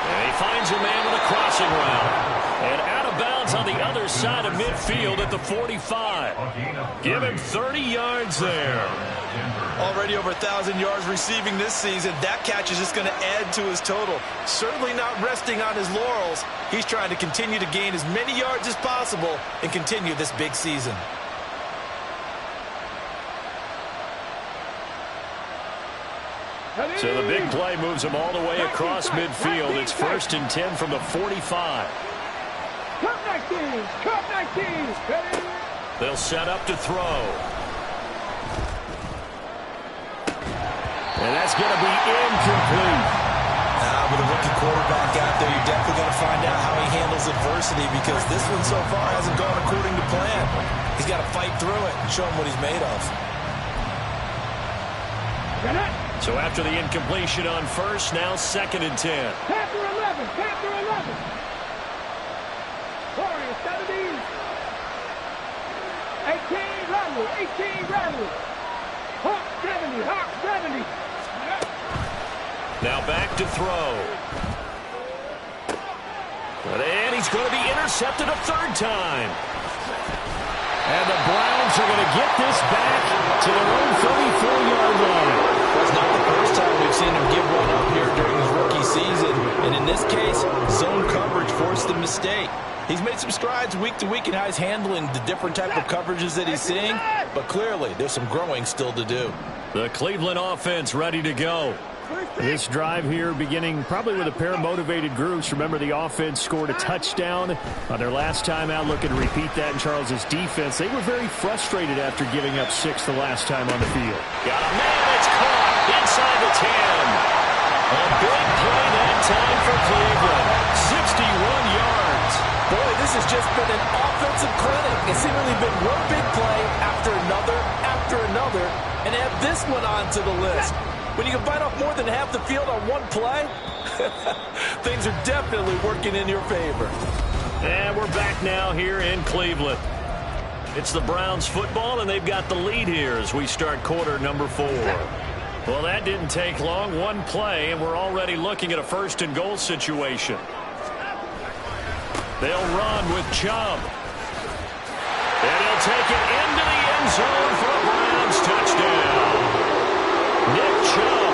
And he finds a man with a crossing route. And out of bounds on the other side of midfield at the 45. Give him 30 yards there. Already over 1,000 yards receiving this season. That catch is just going to add to his total. Certainly not resting on his laurels. He's trying to continue to gain as many yards as possible and continue this big season. So the big play moves him all the way across midfield. It's 1st and 10 from the 45. Cut 19. Cut 19. They'll set up to throw. And that's going to be incomplete. With a rookie quarterback out there, you're definitely going to find out how he handles adversity, because this one so far hasn't gone according to plan. He's got to fight through it and show him what he's made of. So after the incompletion on first, now 2nd and 10. Panther 11. Panther 11. Warrior 70. 18 Rattle. 18 Rattle. Hawk 70. Hawk 70. Now back to throw. And he's going to be intercepted a 3rd time. And the Browns are going to get this back to their own 34-yard line. It's not the first time we've seen him give one up here during his rookie season. And in this case, zone coverage forced the mistake. He's made some strides week to week in how he's handling the different type of coverages that he's seeing. But clearly, there's some growing still to do. The Cleveland offense ready to go. This drive here beginning probably with a pair of motivated groups. Remember, the offense scored a touchdown on their last time out, looking to repeat that in Charles's defense. They were very frustrated after giving up 6 the last time on the field. Got a man that's caught inside the 10. A big play that time for Cleveland. 61 yards. Boy, this has just been an offensive clinic. It's seemingly been one big play after another, and add this one onto the list. When you can bite off more than half the field on one play, things are definitely working in your favor. And we're back now here in Cleveland. It's the Browns football, and they've got the lead here as we start quarter number 4. Well, that didn't take long. One play, and we're already looking at a 1st and goal situation. They'll run with Chubb. And he'll take it into the end zone for a Browns touchdown. Nick Chubb,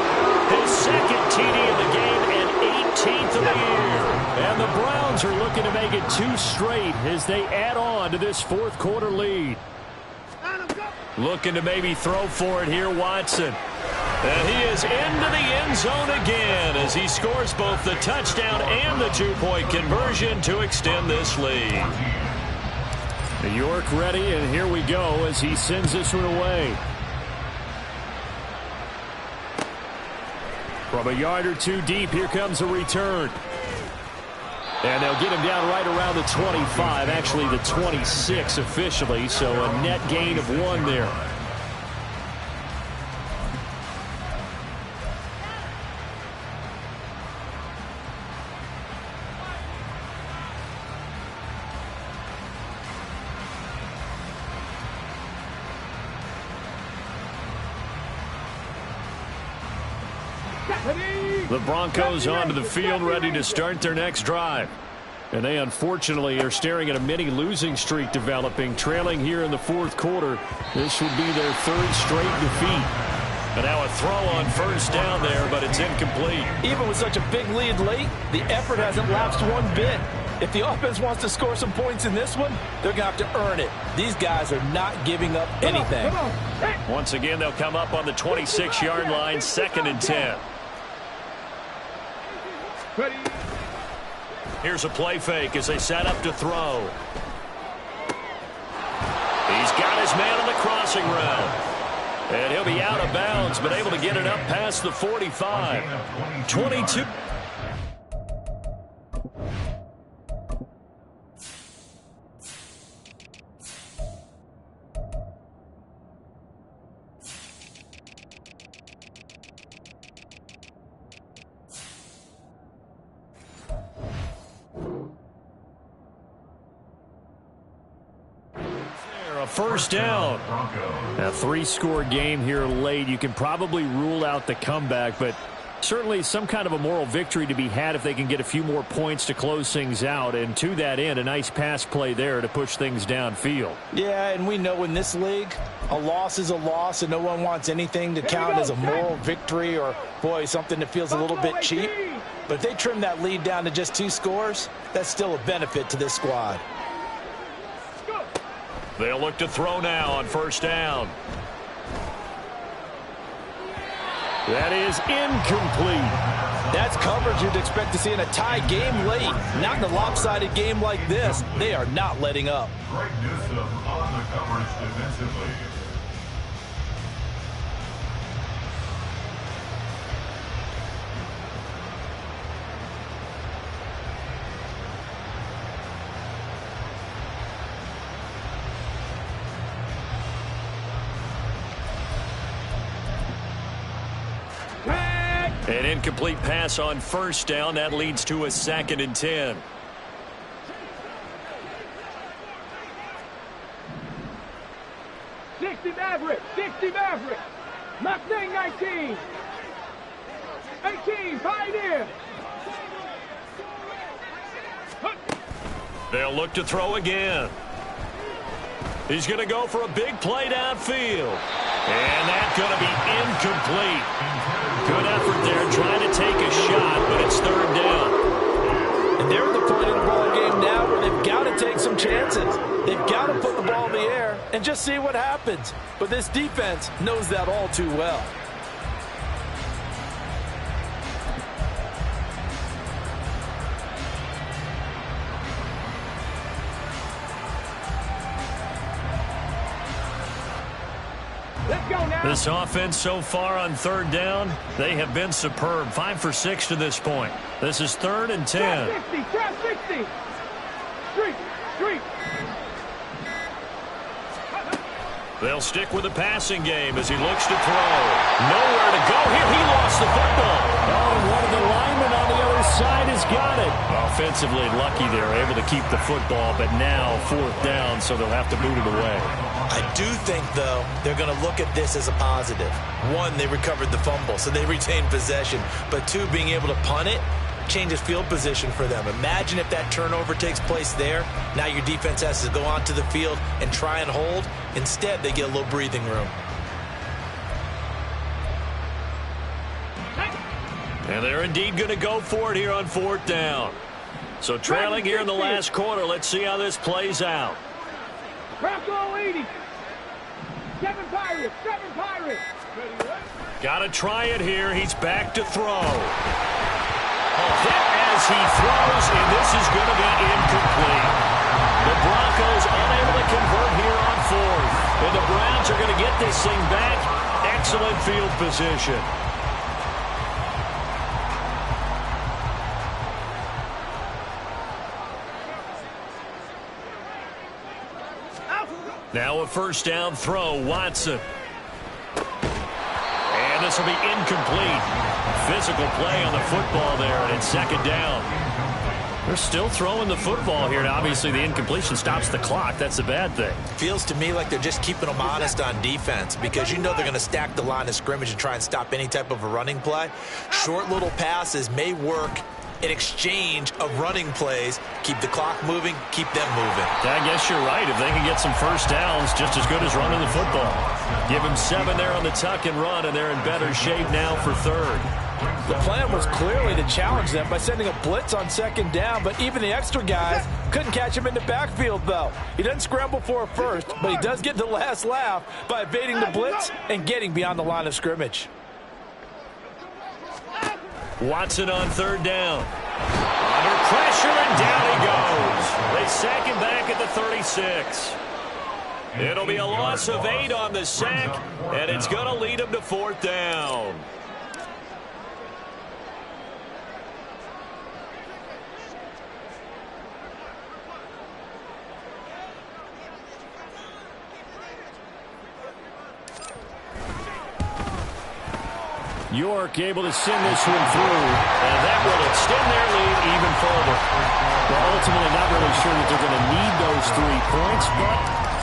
his 2nd TD of the game and 18th of the year. And the Browns are looking to make it 2 straight as they add on to this 4th quarter lead. Looking to maybe throw for it here, Watson. And he is into the end zone again as he scores both the touchdown and the 2-point conversion to extend this lead. York ready, and here we go as he sends this one away. From a yard or 2 deep, here comes a return. And they'll get him down right around the 25, actually the 26 officially, so a net gain of 1 there. The Broncos onto the field ready to start their next drive. And they unfortunately are staring at a mini losing streak developing, trailing here in the 4th quarter. This would be their 3rd straight defeat. And now a throw on first down there, but it's incomplete. Even with such a big lead late, the effort hasn't lapsed one bit. If the offense wants to score some points in this one, they're going to have to earn it. These guys are not giving up anything. Once again, they'll come up on the 26-yard line, 2nd and 10. Here's a play fake as they set up to throw. He's got his man on the crossing route. And he'll be out of bounds, but able to get it up past the 45. 22. first down. A 3-score game here late. You can probably rule out the comeback, but certainly some kind of a moral victory to be had if they can get a few more points to close things out. And to that end, a nice pass play there to push things downfield. Yeah, and we know in this league, a loss is a loss, and no one wants anything to count as a moral victory or, boy, something that feels a little bit cheap. But if they trim that lead down to just 2 scores, that's still a benefit to this squad. They'll look to throw now on first down. That is incomplete. That's coverage you'd expect to see in a tie game late. Not in a lopsided game like this. They are not letting up. Great Newsome on the coverage defensively. An incomplete pass on first down. That leads to a 2nd and 10. Maverick, 60 Maverick. Mustang 19. 18, Pioneer. They'll look to throw again. He's going to go for a big play downfield. And that's going to be incomplete. Good effort there trying to take a shot, but it's 3rd down. And they're at the point in the ball game now where they've got to take some chances. They've got to put the ball in the air and just see what happens. But this defense knows that all too well. This offense so far on 3rd down, they have been superb. 5 for 6 to this point. This is 3rd and 10. Trap 60. Street. They'll stick with the passing game as he looks to throw. Nowhere to go here. He lost the football. Oh, and one of the linemen on the other side has got it. Offensively lucky they're able to keep the football, but now 4th down, so they'll have to boot it away. I do think, though, they're going to look at this as a positive. 1, they recovered the fumble, so they retained possession. But 2, being able to punt it changes field position for them. Imagine if that turnover takes place there. Now your defense has to go onto the field and try and hold. Instead, they get a little breathing room. And they're indeed going to go for it here on 4th down. So trailing here in the last quarter. Let's see how this plays out. Bronco 80. 7 Pirates. Got to try it here. He's back to throw. Hit as he throws, and this is going to be incomplete. The Broncos unable to convert here on 4th. And the Browns are going to get this thing back. Excellent field position. Now a first down throw, Watson. And this will be incomplete. Physical play on the football there, and it's 2nd down. They're still throwing the football here, and obviously the incompletion stops the clock. That's a bad thing. Feels to me like they're just keeping them honest on defense because you know they're going to stack the line of scrimmage and try and stop any type of a running play. Short little passes may work in exchange of running plays. Keep the clock moving, keep them moving. I guess you're right. If they can get some first downs, just as good as running the football. Give them 7 there on the tuck and run, and they're in better shape now for 3rd. The plan was clearly to challenge them by sending a blitz on 2nd down, but even the extra guys couldn't catch him in the backfield, though. He doesn't scramble for a first, but he does get the last laugh by evading the blitz and getting beyond the line of scrimmage. Watson on 3rd down. Under pressure, and down he goes. They sack him back at the 36. It'll be a loss of 8 on the sack, and it's going to lead him to 4th down. York able to send this one through, and that will extend their lead even further. Well, ultimately not really sure that they're going to need those 3 points, but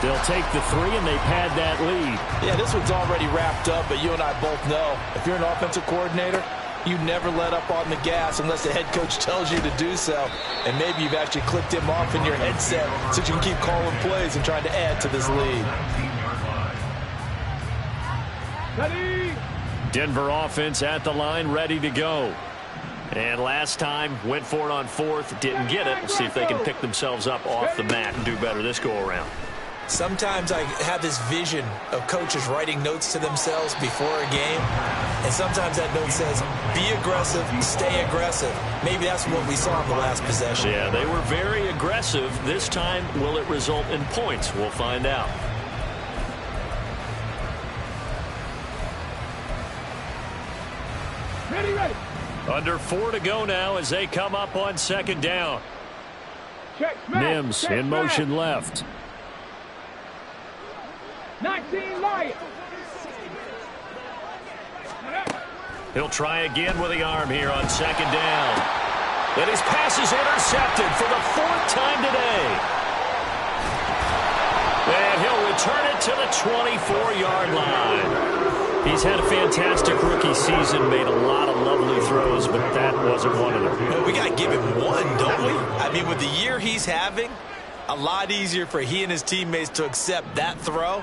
They'll take the 3, and they've had that lead. Yeah, this one's already wrapped up, but you and I both know if you're an offensive coordinator, you never let up on the gas unless the head coach tells you to do so. And maybe you've actually clicked him off in your headset so you can keep calling plays and trying to add to this lead. Denver offense at the line, ready to go. And last time, went for it on 4th, didn't get it. We'll see if they can pick themselves up off the mat and do better this go-around. Sometimes I have this vision of coaches writing notes to themselves before a game, and sometimes that note says, be aggressive, stay aggressive. Maybe that's what we saw in the last possession. Yeah, they were very aggressive. This time, will it result in points? We'll find out. Ready. Under 4 to go now as they come up on 2nd down. Check, smash. Mims Check, in motion smash. left. 19 Lions. He'll try again with the arm here on 2nd down. And his pass is intercepted for the 4th time today. And he'll return it to the 24-yard line. He's had a fantastic rookie season, made a lot of lovely throws, but that wasn't one of them. Well, we got to give him one, don't we? I mean, with the year he's having, a lot easier for he and his teammates to accept that throw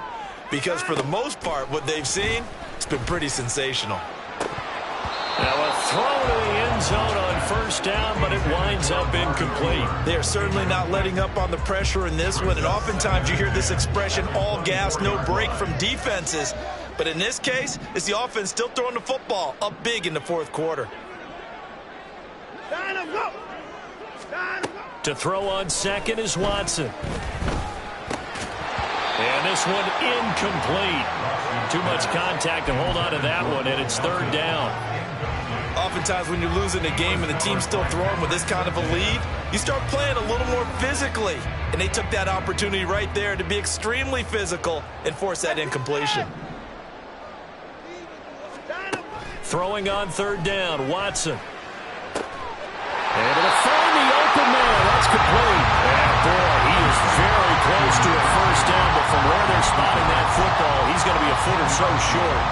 because for the most part, what they've seen, it's been pretty sensational. Now a throw to the end zone on 1st down, but it winds up incomplete. They're certainly not letting up on the pressure in this one, and oftentimes you hear this expression, all gas, no break from defenses. But in this case, it's the offense still throwing the football up big in the 4th quarter. To throw on 2nd is Watson. And this one incomplete. Too much contact to hold on to that one, and it's 3rd down. Oftentimes when you're losing a game and the team's still throwing with this kind of a lead, you start playing a little more physically. And they took that opportunity right there to be extremely physical and force that incompletion. Throwing on 3rd down, Watson. Able to find the open man. That's complete. And boy, he is very close to a 1st down, but from where they're spotting that football, he's going to be a foot or so short.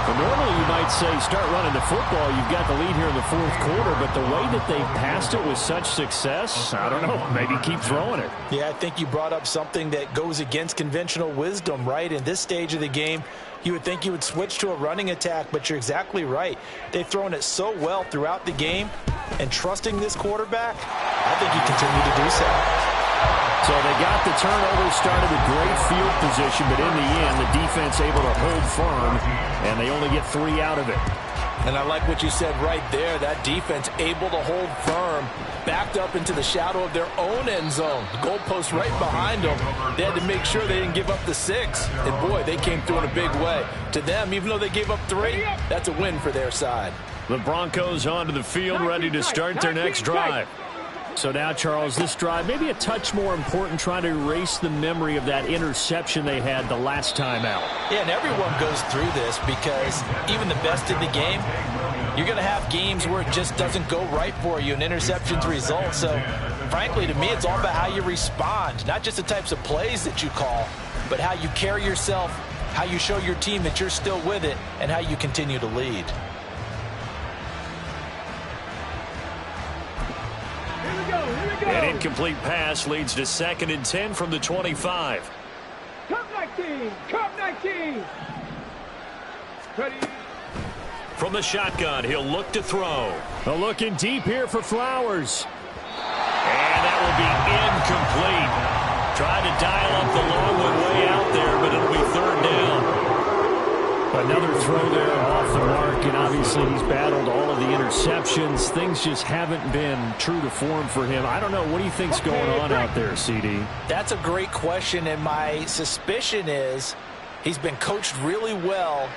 Well, normally you might say start running the football. You've got the lead here in the 4th quarter, but the way that they passed it with such success, I don't know, maybe keep throwing it. Yeah, I think you brought up something that goes against conventional wisdom, right? In this stage of the game, you would think you would switch to a running attack, but you're exactly right. They've thrown it so well throughout the game, and trusting this quarterback, I think he continued to do so. So they got the turnover, started with great field position, but in the end, the defense able to hold firm, and they only get 3 out of it. And I like what you said right there. That defense able to hold firm, backed up into the shadow of their own end zone. The goalpost right behind them. They had to make sure they didn't give up the 6. And, boy, they came through in a big way. To them, even though they gave up 3, that's a win for their side. The Broncos onto the field, ready to start their next drive. So now, Charles, this drive maybe a touch more important, trying to erase the memory of that interception they had the last time out. Yeah, and everyone goes through this because even the best in the game, you're going to have games where it just doesn't go right for you and interceptions result. So, frankly, to me, it's all about how you respond, not just the types of plays that you call, but how you carry yourself, how you show your team that you're still with it, and how you continue to lead. An incomplete pass leads to 2nd and 10 from the 25. Cup 19. Cup 19. Ready. From the shotgun, he'll look to throw. Looking deep here for Flowers. And that will be incomplete. Tried to dial up the long one way out there, but it'll be 3rd down. Another throw there off the mark, and obviously he's battled all of the interceptions. Things just haven't been true to form for him. I don't know. What do you think's going on out there, CD? That's a great question, and my suspicion is he's been coached really well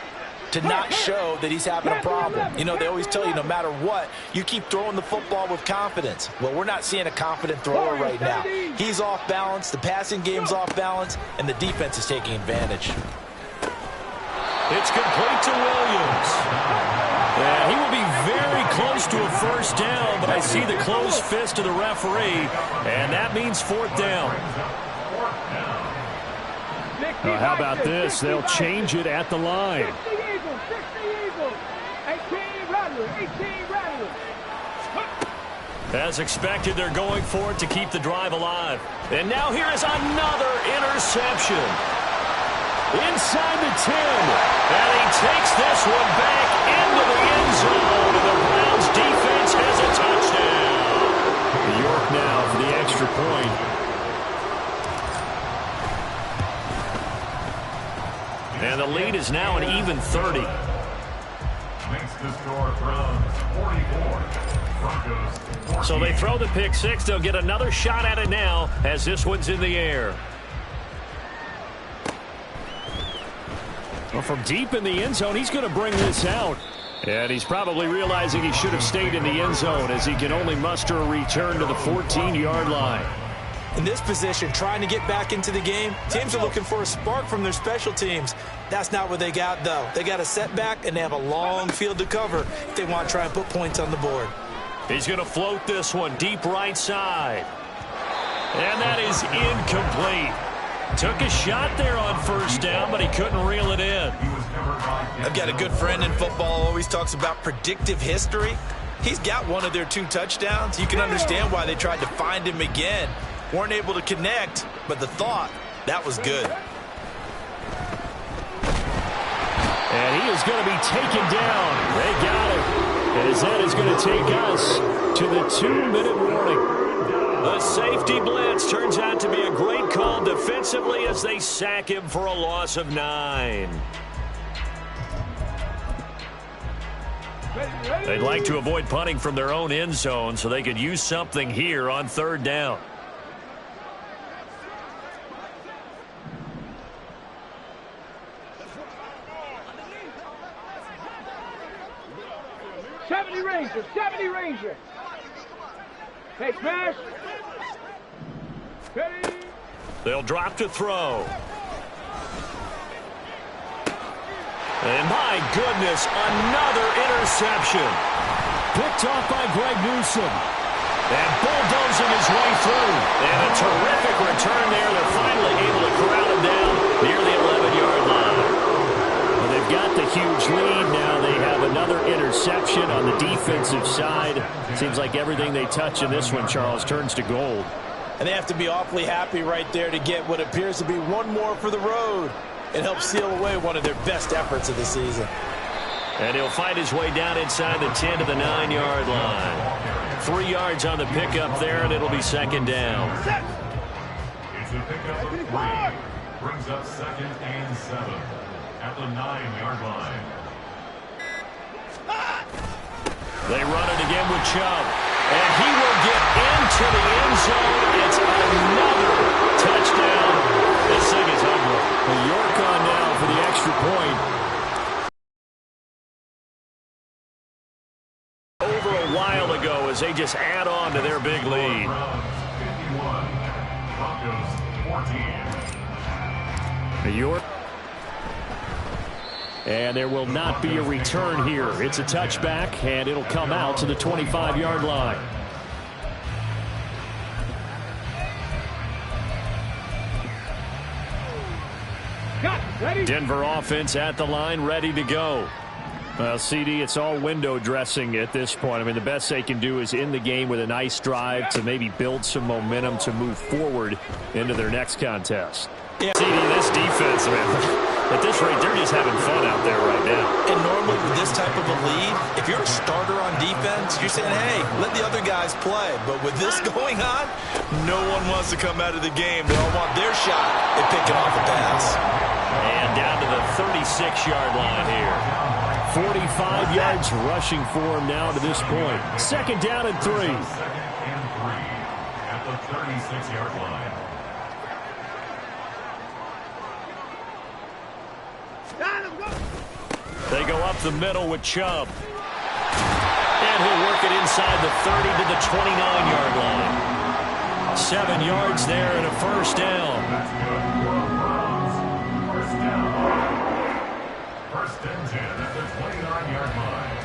to not show that he's having a problem. You know, they always tell you no matter what, you keep throwing the football with confidence. Well, we're not seeing a confident thrower right now. He's off balance, the passing game's off balance, and the defense is taking advantage. It's complete to Williams. And he will be very close to a 1st down, but I see the closed fist of the referee, and that means 4th down. How about this? They'll change it at the line. 60 Eagles, 60 Eagles. 18 Rattlers, 18 Rattlers. As expected, they're going for it to keep the drive alive. And now here is another interception. Inside the 10. And he takes this one back into the end zone. And the Browns defense has a touchdown. York now for the extra point. And the lead is now an even 30. Makes the score Browns 44. Broncos 14. So they throw the pick six. They'll get another shot at it now as this one's in the air. Well, from deep in the end zone, he's going to bring this out. And he's probably realizing he should have stayed in the end zone as he can only muster a return to the 14-yard line. In this position, trying to get back into the game, teams are looking for a spark from their special teams. That's not what they got, though. They got a setback, and they have a long field to cover if they want to try and put points on the board. He's going to float this one deep right side. And that is incomplete. Took a shot there on first down, but he couldn't reel it in. I've got a good friend in football, always talks about predictive history. He's got one of their 2 touchdowns. You can understand why they tried to find him again. Weren't able to connect, but the thought, that was good. And he is going to be taken down. They got him. As that is going to take us to the 2-minute warning. The safety blitz turns out to be a great call defensively as they sack him for a loss of 9. They'd like to avoid punting from their own end zone so they could use something here on 3rd down. Rangers, 70 Rangers. Hey, smash. Ready. They'll drop to throw. And my goodness, another interception. Picked off by Greg Newsom. And bulldozing his way through. And a terrific return there. They're finally able to corral him down near the 11-yard line. Well, they've got the huge lead. Now they have another interception on the defensive side. Seems like everything they touch in this one, Charles, turns to gold. And they have to be awfully happy right there to get what appears to be one more for the road. It helps seal away one of their best efforts of the season. And he'll find his way down inside the 10 to the 9-yard line. 3 yards on the pickup there, and it'll be 2nd down. It's a pickup of 3. Brings up 2nd and 7 at the 9-yard line. They run it again with Chubb. And he will get into the end zone. It's another touchdown. This thing is ugly. York on now for the extra point. Over a while ago as they just add on to their big lead. 51, Broncos 14. York. And there will not be a return here. It's a touchback, and it'll come out to the 25-yard line. Denver offense at the line, ready to go. Well, CD, it's all window dressing at this point. I mean, the best they can do is in the game with a nice drive to maybe build some momentum to move forward into their next contest. Yeah. CD, this defense, man, at this rate, they're just having fun out there right now. And normally with this type of a lead, if you're a starter on defense, you're saying, hey, let the other guys play. But with this going on, no one wants to come out of the game. They all want their shot at picking off a pass. And down to the 36-yard line here. 45 yards rushing for him now to this point. 2nd down and 3. 2nd and 3 at the 36-yard line. They go up the middle with Chubb. And he'll work it inside the 30 to the 29-yard line. 7 yards there and a 1st down. That's good for Browns. 1st down. 1st and 10 at the 29-yard line.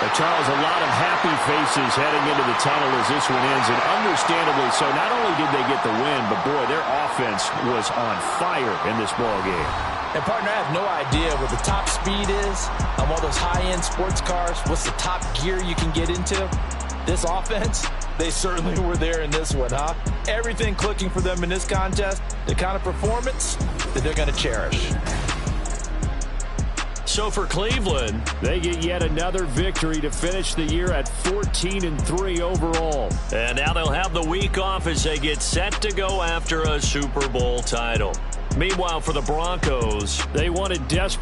The Charles, a lot of happy faces heading into the tunnel as this one ends, and understandably so. Not only did they get the win, but, boy, their offense was on fire in this ball game. And, partner, I have no idea what the top speed is on all those high-end sports cars. What's the top gear you can get into? This offense, they certainly were there in this one, huh? Everything clicking for them in this contest, the kind of performance that they're going to cherish. So for Cleveland, they get yet another victory to finish the year at 14-3 overall. And now they'll have the week off as they get set to go after a Super Bowl title. Meanwhile, for the Broncos, they wanted desperately